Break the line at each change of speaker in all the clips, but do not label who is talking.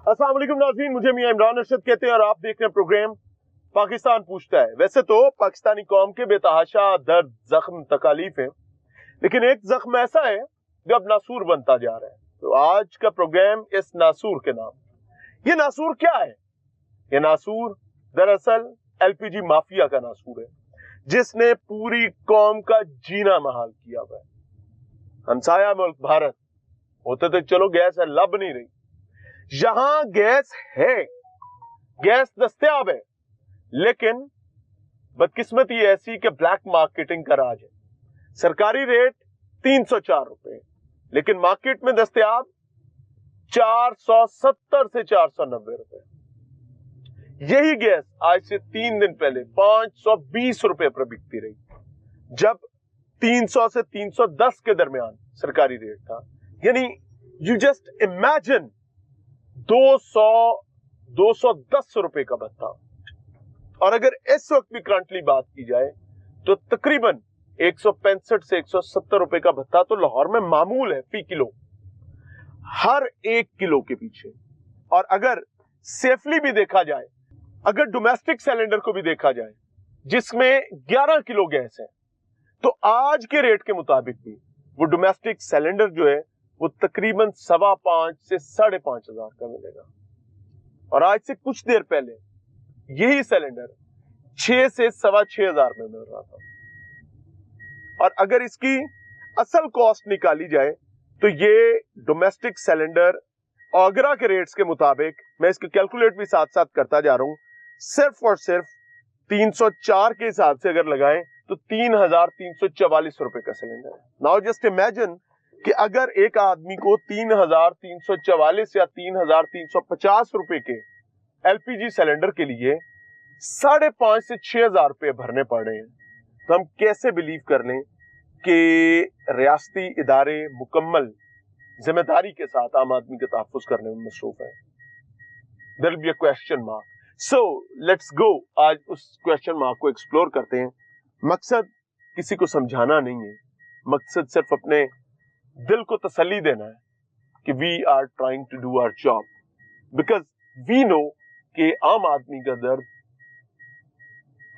अस्सलाम वालेकुम नाज़रीन, मुझे मियां इमरान अरशद कहते हैं और आप देख रहे हैं प्रोग्राम पाकिस्तान पूछता है। वैसे तो पाकिस्तानी कौम के बेतहाशा दर्द, जख्म, तकालीफ है, लेकिन एक जख्म ऐसा है जो अब नासूर बनता जा रहा है। तो आज का प्रोग्राम इस नासूर के नाम। ये नासूर क्या है? ये नासूर दरअसल एलपीजी माफिया का नासूर है, जिसने पूरी कौम का जीना महाल किया हुआ है। हमसाया मुल्क भारत होते तो चलो गैस है, लब नहीं रही। यहां गैस है, गैस दस्तयाब है, लेकिन बदकिस्मती ऐसी कि ब्लैक मार्केटिंग का राज है। सरकारी रेट 304 रुपए, लेकिन मार्केट में दस्तयाब 470 से 490 रुपए। यही गैस आज से 3 दिन पहले 520 रुपए पर बिकती रही, जब 300 से 310 के दरमियान सरकारी रेट था। यानी यू जस्ट इमेजिन 210 रुपए का भत्ता। और अगर इस वक्त भी करंटली बात की जाए तो तकरीबन 165 से 170 रुपए का भत्ता तो लाहौर में मामूल है फी किलो, हर 1 किलो के पीछे। और अगर सेफली भी देखा जाए, अगर डोमेस्टिक सिलेंडर को भी देखा जाए जिसमें 11 किलो गैस है, तो आज के रेट के मुताबिक भी वो डोमेस्टिक सिलेंडर जो है वो तकरीबन 5.25 से 5.5 हजार का मिलेगा। और आज से कुछ देर पहले यही सिलेंडर 6 से 6.25 हजार में मिल रहा था। और अगर इसकी असल कॉस्ट निकाली जाए तो ये डोमेस्टिक सिलेंडर आगरा के रेट्स के मुताबिक, मैं इसको कैलकुलेट भी साथ साथ करता जा रहा हूं, सिर्फ और सिर्फ 304 के हिसाब से अगर लगाएं तो 3,344 रुपए का सिलेंडर है। नाउ जस्ट इमेजिन कि अगर एक आदमी को 3,344 या 3,350 रुपए के एलपीजी सिलेंडर के लिए 5.5 से 6 हजार रुपए भरने पड़ रहे हैं, तो हम कैसे बिलीव कर लें कि रियासती इदारे मुकम्मल जिम्मेदारी के साथ आम आदमी के तहफ्फुज़ करने में मसरूफ है। There will be a question mark. So let's go, आज उस क्वेश्चन मार्क को एक्सप्लोर करते हैं। मकसद किसी को समझाना नहीं है, मकसद सिर्फ अपने दिल को तसल्ली देना है कि we are trying to do our job, because we know कि आम आदमी का दर्द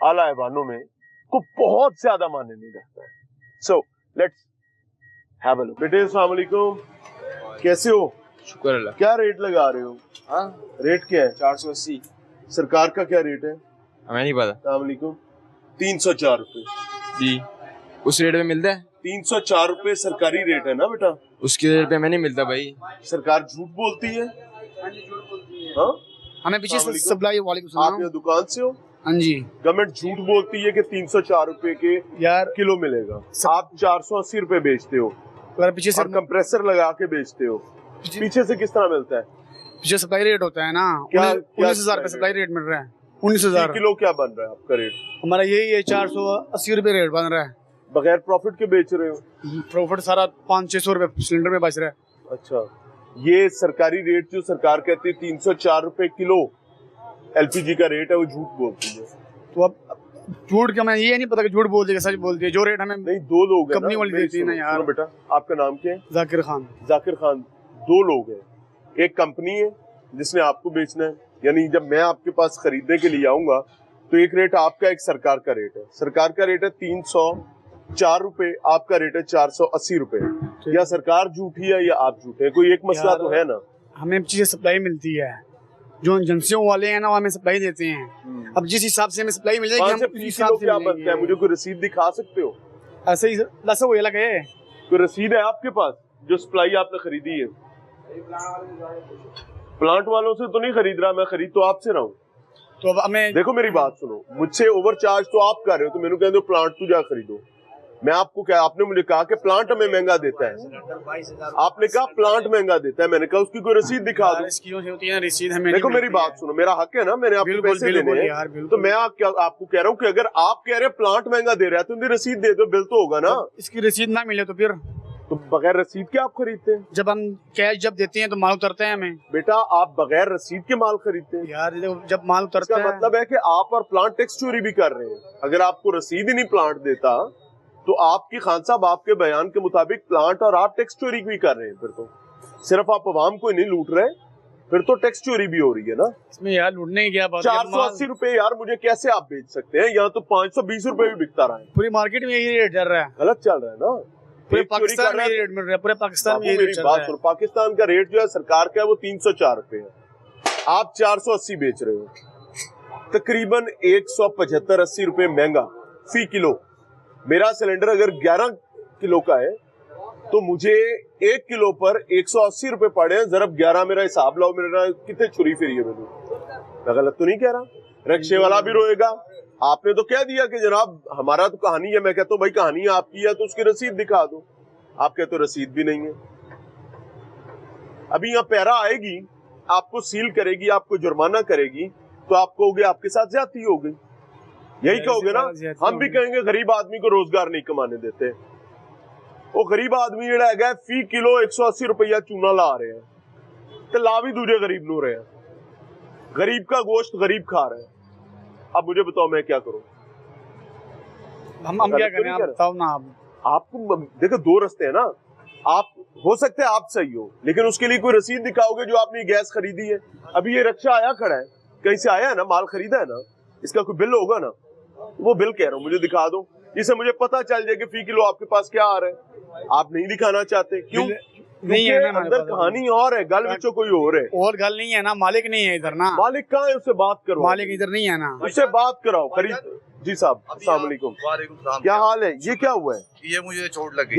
आला ऐवानों में को बहुत ज्यादा माने नहीं रखता है। So let's have a look. बेटे अस्सलाम वालेकुम, कैसे हो?
शुक्र अल्लाह।
क्या रेट लगा रहे हो?
हाँ,
रेट क्या है?
480।
सरकार का क्या रेट है?
हमें नहीं पता।
अस्सलाम वालेकुम। 304 रुपए
जी, उस रेट में मिलता है?
304 रुपए सरकारी रेट है ना बेटा?
उसके रेट पे हमें नहीं मिलता भाई।
सरकार झूठ बोलती है। हाँ,
हमें पीछे से
अस्सलाम
सप्लाई। वालेकुम
आप
सलाम।
यहाँ दुकान से हो?
हाँ जी।
गवर्नमेंट झूठ बोलती है कि 304 रुपए के
यार
किलो मिलेगा, आप 480 रुपए बेचते हो
अगर पीछे से
और कंप्रेसर लगा के बेचते हो। पीछे से किस तरह मिलता है?
पीछे सप्लाई रेट होता है ना,
क्या
19,000 पे सप्लाई रेट मिल रहा है। 19,000
किलो क्या बन रहा है आपका रेट?
हमारा यही है, 480 रुपए रेट बन रहा है।
बगैर प्रॉफिट के बेच रहे हो?
प्रॉफिट सारा 500-600 रुपए सिलेंडर में बच रहा है।
अच्छा, ये सरकारी रेट जो सरकार कहती है 304 रुपए किलो एलपीजी का रेट है, वो झूठ बोलती है।
तो अब झूठ का मैं ये नहीं पता कि झूठ बोलती है कि सच बोलती है। जो रेट हमें
नहीं, दो लोग हैं
कंपनी
ना,
वाली
मेरी
देती है ना
सुनो,
यार।
सुनो बेटा, आपका नाम क्या है?
जाकिर खान।
जाकिर खान। दो लोग हैं, एक कंपनी है जिसने आपको बेचना है, यानी जब मैं आपके पास खरीदने के लिए आऊंगा तो एक रेट आपका, एक सरकार का रेट है। सरकार का रेट है 304 रुपए, आपका रेट है 480 रुपए। या सरकार झूठी है या आप झूठे हैं, कोई एक मसला तो है ना।
हमें चीजें सप्लाई मिलती है, जो एजेंसियों वाले हैं ना वो हमें सप्लाई देते हैं। अब जिस हिसाब से हमें सप्लाई मिलेगी हम उस हिसाब से
क्या बनता है? मुझे कोई रसीद दिखा सकते हो?
ऐसे ही लसा वो लगे।
कोई रसीद है आपके पास जो सप्लाई आपने खरीदी है? प्लांट वालों से तो नहीं खरीद रहा, मैं खरीद तो आपसे रहा हूँ।
तो अब हमें
देखो मेरी बात सुनो, मुझसे ओवरचार्ज तो आप कर रहे हो, तो मैंने कह दो प्लांट तू जा खरीदो। मैं आपको क्या, आपने मुझे कहा कि प्लांट हमें महंगा देता है, आपने कहा प्लांट महंगा देता है, मैंने कहा उसकी कोई रसीद दिखा दो।
होती है रसीद हमें।
देखो मेरी बात सुनो, मेरा हक है ना, मैंने आपको पैसे देने हैं, तो मैं आपको कह रहा हूँ कि अगर आप कह रहे हैं प्लांट महंगा दे रहा है तो उनकी रसीद दे दो, बिल तो होगा ना।
इसकी रसीद ना मिले तो फिर
तो बगैर रसीद के आप खरीदते हैं?
जब हम कैश जब देते हैं तो माल उतरते हैं हमें।
बेटा आप बगैर रसीद के माल खरीदते हैं
यार जब माल उतरता है,
मतलब है कि आप और प्लांट टैक्स चोरी भी कर रहे हैं। अगर आपको रसीद ही नहीं प्लांट देता तो आपकी खान साहब आपके बयान के मुताबिक प्लांट और आप टैक्स चोरी भी कर रहे हैं। फिर तो सिर्फ आप अवाम को ही नहीं लूट रहे, फिर तो टैक्स चोरी भी हो रही है ना।
इसमें यार लूटने की क्या बात है,
480 रुपए यार मुझे कैसे आप बेच सकते हैं? यहाँ तो 520 रुपए भी बिकता रहा है।
पूरी मार्केट में यही रेट चल रहा है,
गलत चल रहा है ना।
पूरे
एक चोरी
पाकिस्तान
कर
में
रहा
यही
है।
रेट मिल रहा है, पूरे पाकिस्तान में यही
मेरी
रेट चल
बात
रहा है।
सुनो, पाकिस्तान का रेट जो है सरकार का है वो 304 रुपए है, आप 480 बेच रहे हो, तकरीबन 175-80 रुपए महंगा फी किलो। मेरा सिलेंडर अगर 11 किलो का है तो मुझे 1 किलो पर 180 रुपए पड़े हैं। जरा 11 मेरा हिसाब लाओ, मेरा कितने छुरी फिरी है मैंने। मैं गलत तो नहीं कह रहा? रिक्शे वाला भी रोएगा। आपने तो कह दिया कि जनाब हमारा तो कहानी है। मैं कहता हूँ भाई कहानी आपकी है तो उसकी रसीद दिखा दो। आप कहते हो रसीद भी नहीं है। अभी यहाँ पैरा आएगी, आपको सील करेगी, आपको जुर्माना करेगी, तो आप कहोगे आपके साथ ज्यादती हो गई। यही कहोगे ना। हम भी कहेंगे गरीब आदमी को रोजगार नहीं कमाने देते। वो गरीब आदमी ਜਿਹੜਾ ਹੈਗਾ फी किलो 180 रुपया चूना ला रहे हैं तो ला भी दूसरे गरीब नू रहे हैं। गरीब का गोश्त गरीब खा रहे हैं। अब मुझे बताओ मैं क्या करूं?
हम क्या करें, आप बताओ ना।
आपको देखो दो रास्ते हैं ना। आप हो सकते हैं आप सही हो, लेकिन उसके लिए कोई रसीद दिखाओगे जो आपने गैस खरीदी है। अभी ये रिक्शा आया खड़ा है, कहीं से आया है ना, माल खरीदा है ना, इसका कोई बिल होगा ना। वो बिल कह रहा हूं मुझे दिखा दो, जिससे मुझे पता चल जाए कि फी किलो आपके पास क्या आ रहा है। आप नहीं दिखाना चाहते क्यों?
नहीं है ना,
अंदर कहानी और है, गल विचो कोई और है।
और गल नहीं है ना, मालिक नहीं है इधर ना।
मालिक कहाँ है? उससे बात करो।
मालिक इधर नहीं है ना,
उससे बात कराओ। खरीद जी साहब, अस्सलाम वालेकुम। क्या हाल है? ये क्या हुआ है?
ये मुझे चोट लगी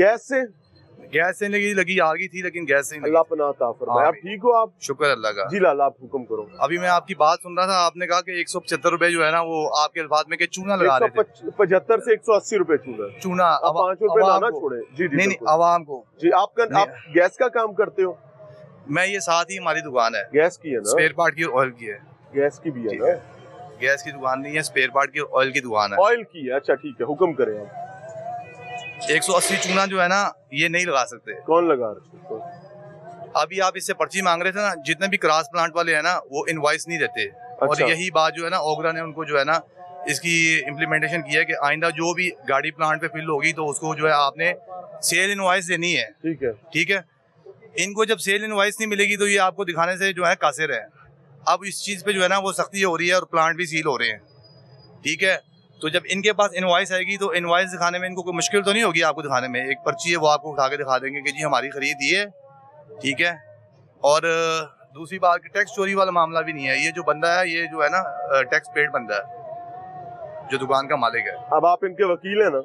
गैस से
लगी आ गई थी, लेकिन गैस से नहीं
अल्लाह पनाह अता फरमाए। आप ठीक हो? आप
शुक्र अल्लाह का।
जी लाला, आप हुक्म करो।
अभी मैं आपकी बात सुन रहा था, आपने कहा कि 175 रुपए जो है ना वो आपके अल्फाज में के चूना लगा रहे थे।
175 से 180 रुपए चूना।
अब
5 रुपए लाना छोड़े। जी
नहीं आवाम को
जी। आप गैस का काम करते हो?
मैं ये साथ ही हमारी दुकान है,
गैस की है ना,
स्पेयर पार्ट की और ऑयल की है।
गैस की भी है ना?
गैस की दुकान नहीं है, स्पेयर पार्ट की और ऑयल की दुकान है।
ऑयल की है, अच्छा ठीक है, हुक्म करें आप।
180 चूना जो है ना ये नहीं लगा सकते।
कौन लगा रहे?
अभी आप इससे पर्ची मांग रहे थे ना, जितने भी क्रॉस प्लांट वाले हैं ना वो इनवॉइस नहीं देते। और यही बात जो है ना ओगरा ने उनको जो है ना इसकी इम्प्लीमेंटेशन की है कि आइंदा जो भी गाड़ी प्लांट पे फिल होगी तो उसको जो है आपने सेल इनवॉइस देनी है। ठीक है। इनको जब सेल इनवॉइस नहीं मिलेगी तो ये आपको दिखाने से जो है कासिर है। अब इस चीज पे जो है ना वो सख्ती हो रही है और प्लांट भी सील हो रहे हैं। ठीक है। तो जब इनके पास इनवॉइस आएगी तो इनवॉइस दिखाने में इनको कोई मुश्किल तो नहीं होगी आपको दिखाने में। एक पर्ची है वो आपको उठा के दिखा देंगे कि जी हमारी खरीद ये। ठीक है। और दूसरी बात कि टैक्स चोरी वाला मामला भी नहीं है। ये जो बंदा है ये जो है ना टैक्स पेड बंदा है जो दुकान का मालिक है।
अब आप इनके वकील है ना?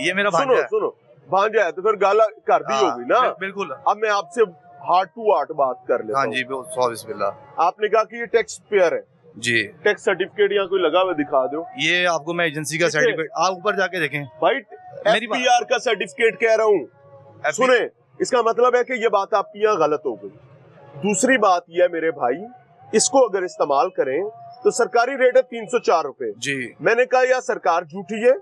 ये मेरा भांजा है।
सुनो भांजा है तो फिर गाला कर दी होगी ना।
बिल्कुल।
अब मैं आपसे हार्ट टू हार्ट बात कर लेता हूं।
हाँ जी, बिस्मिल्लाह।
आपने कहा कि ये टैक्स पेयर है
जी।
टैक्स सर्टिफिकेट यहाँ कोई लगा हुआ दिखा दो।
ये आपको मैं एजेंसी का सर्टिफिकेट, आप ऊपर जाके देखें
भाई, एफपीआर का सर्टिफिकेट कह रहा हूँ। सुने, इसका मतलब है कि ये बात आपकी यहाँ गलत हो गई। दूसरी बात यह है मेरे भाई, इसको अगर इस्तेमाल करें तो सरकारी रेट है 304 रुपए
जी।
मैंने कहा या सरकार झूठी है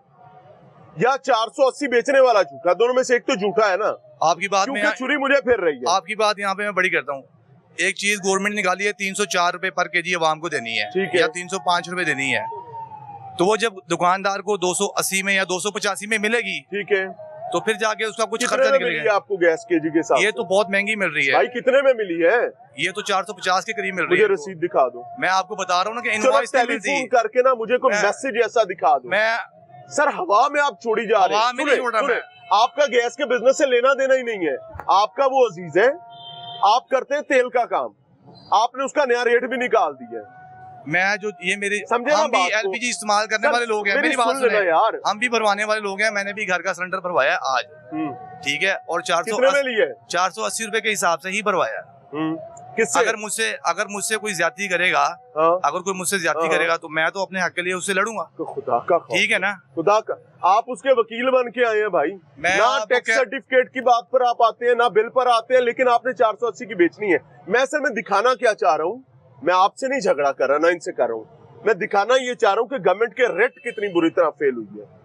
या 480 बेचने वाला झूठा, दोनों में से एक तो झूठा है ना।
आपकी बात में
छुरी मुझे फिर रही है।
आपकी बात यहाँ पे मैं बड़ी करता हूँ। एक चीज गवर्नमेंट निकाली है 304 रुपए पर केजी अवाम को देनी है, या 305 रुपए देनी है। तो वो जब दुकानदार को 280 में या 285 में मिलेगी,
ठीक है,
तो फिर जाके उसका कुछ खर्चा निकलेगा।
आपको गैस केजी के साथ
ये तो बहुत महंगी मिल रही है
भाई। कितने में मिली है?
ये तो 450 के करीब मिल रही है।
मुझे रसीद दिखा दो।
मैं आपको बता रहा हूँ ना कि इनवॉइस नहीं मिलती।
करके ना मुझे कोई मैसेज ऐसा दिखा दो।
मैं
सर हवा में आप छोड़ी जा रहे हैं। सुने, आपका गैस के बिजनेस से लेना देना ही नहीं है। आपका वो अजीज है, आप करते हैं तेल का काम, आपने उसका नया रेट भी निकाल दिया।
मैं जो ये मेरे
समझे,
हम भी एलपीजी इस्तेमाल करने वाले लोग हैं। मेरी बात सुने यार, हम भी भरवाने वाले लोग हैं। मैंने भी घर का सिलेंडर भरवाया आज। ठीक है। और 480 रुपए के हिसाब से ही भरवाया। अगर मुझसे कोई ज्यादती करेगा, अगर कोई मुझसे ज्यादती करेगा तो मैं तो अपने हक के लिए उससे लड़ूंगा।
तो खुदा का,
ठीक है ना,
खुदा का, आप उसके वकील बन के आए हैं भाई। ना टैक्स सर्टिफिकेट की बात पर आप आते हैं, ना बिल पर आते हैं, लेकिन आपने 480 की बेचनी है। मैं असल में दिखाना क्या चाह रहा हूँ, मैं आपसे नहीं झगड़ा कर रहा, ना इनसे कर रहा हूँ। मैं दिखाना ये चाह रहा हूँ कि गवर्नमेंट के रेट कितनी बुरी तरह फेल हुई है।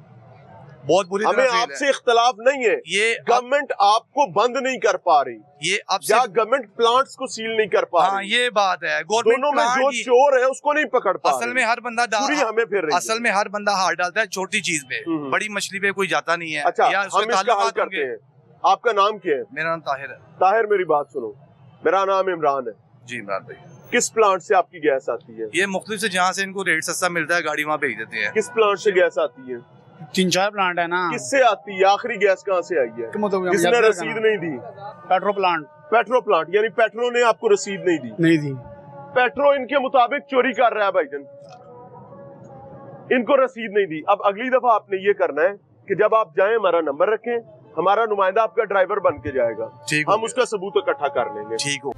बहुत बुरी तरह।
हमें आपसे इख्तलाफ नहीं है, ये गवर्नमेंट आपको बंद नहीं कर पा रही,
ये
या गवर्नमेंट प्लांट्स को सील नहीं कर पा रही।
ये बात है।
दोनों में जो चोर है उसको नहीं पकड़ पा
असल में हर बंदा
हमें फिर
असल में हर बंदा हाथ डालता है छोटी चीज पे, बड़ी मछली पे कोई जाता नहीं है।
अच्छा, हम इसका हल करते हैं। आपका नाम क्या है?
मेरा नाम ताहिर है।
ताहिर, मेरी बात सुनो, मेरा नाम इमरान है।
जी इमरान भाई।
किस प्लांट से आपकी गैस आती है?
ये मुख्तलिफ से जहाँ से इनको रेट सस्ता मिलता है गाड़ी वहाँ भेज देते हैं।
किस प्लांट से गैस आती है?
3-4 प्लांट है ना।
किससे आती है? आखिरी गैस कहाँ से आई है? किसने रसीद नहीं दी?
Petro plant.
पेट्रो प्लांट, यानी पेट्रो ने आपको रसीद नहीं दी?
नहीं दी।
पेट्रो इनके मुताबिक चोरी कर रहा है भाईजान, इनको रसीद नहीं दी। अब अगली दफा आपने ये करना है कि जब आप जाएं हमारा नंबर रखें, हमारा नुमाइंदा आपका ड्राइवर बन के जाएगा,
ठीक,
हम उसका सबूत इकट्ठा कर लेंगे।
ठीक हो।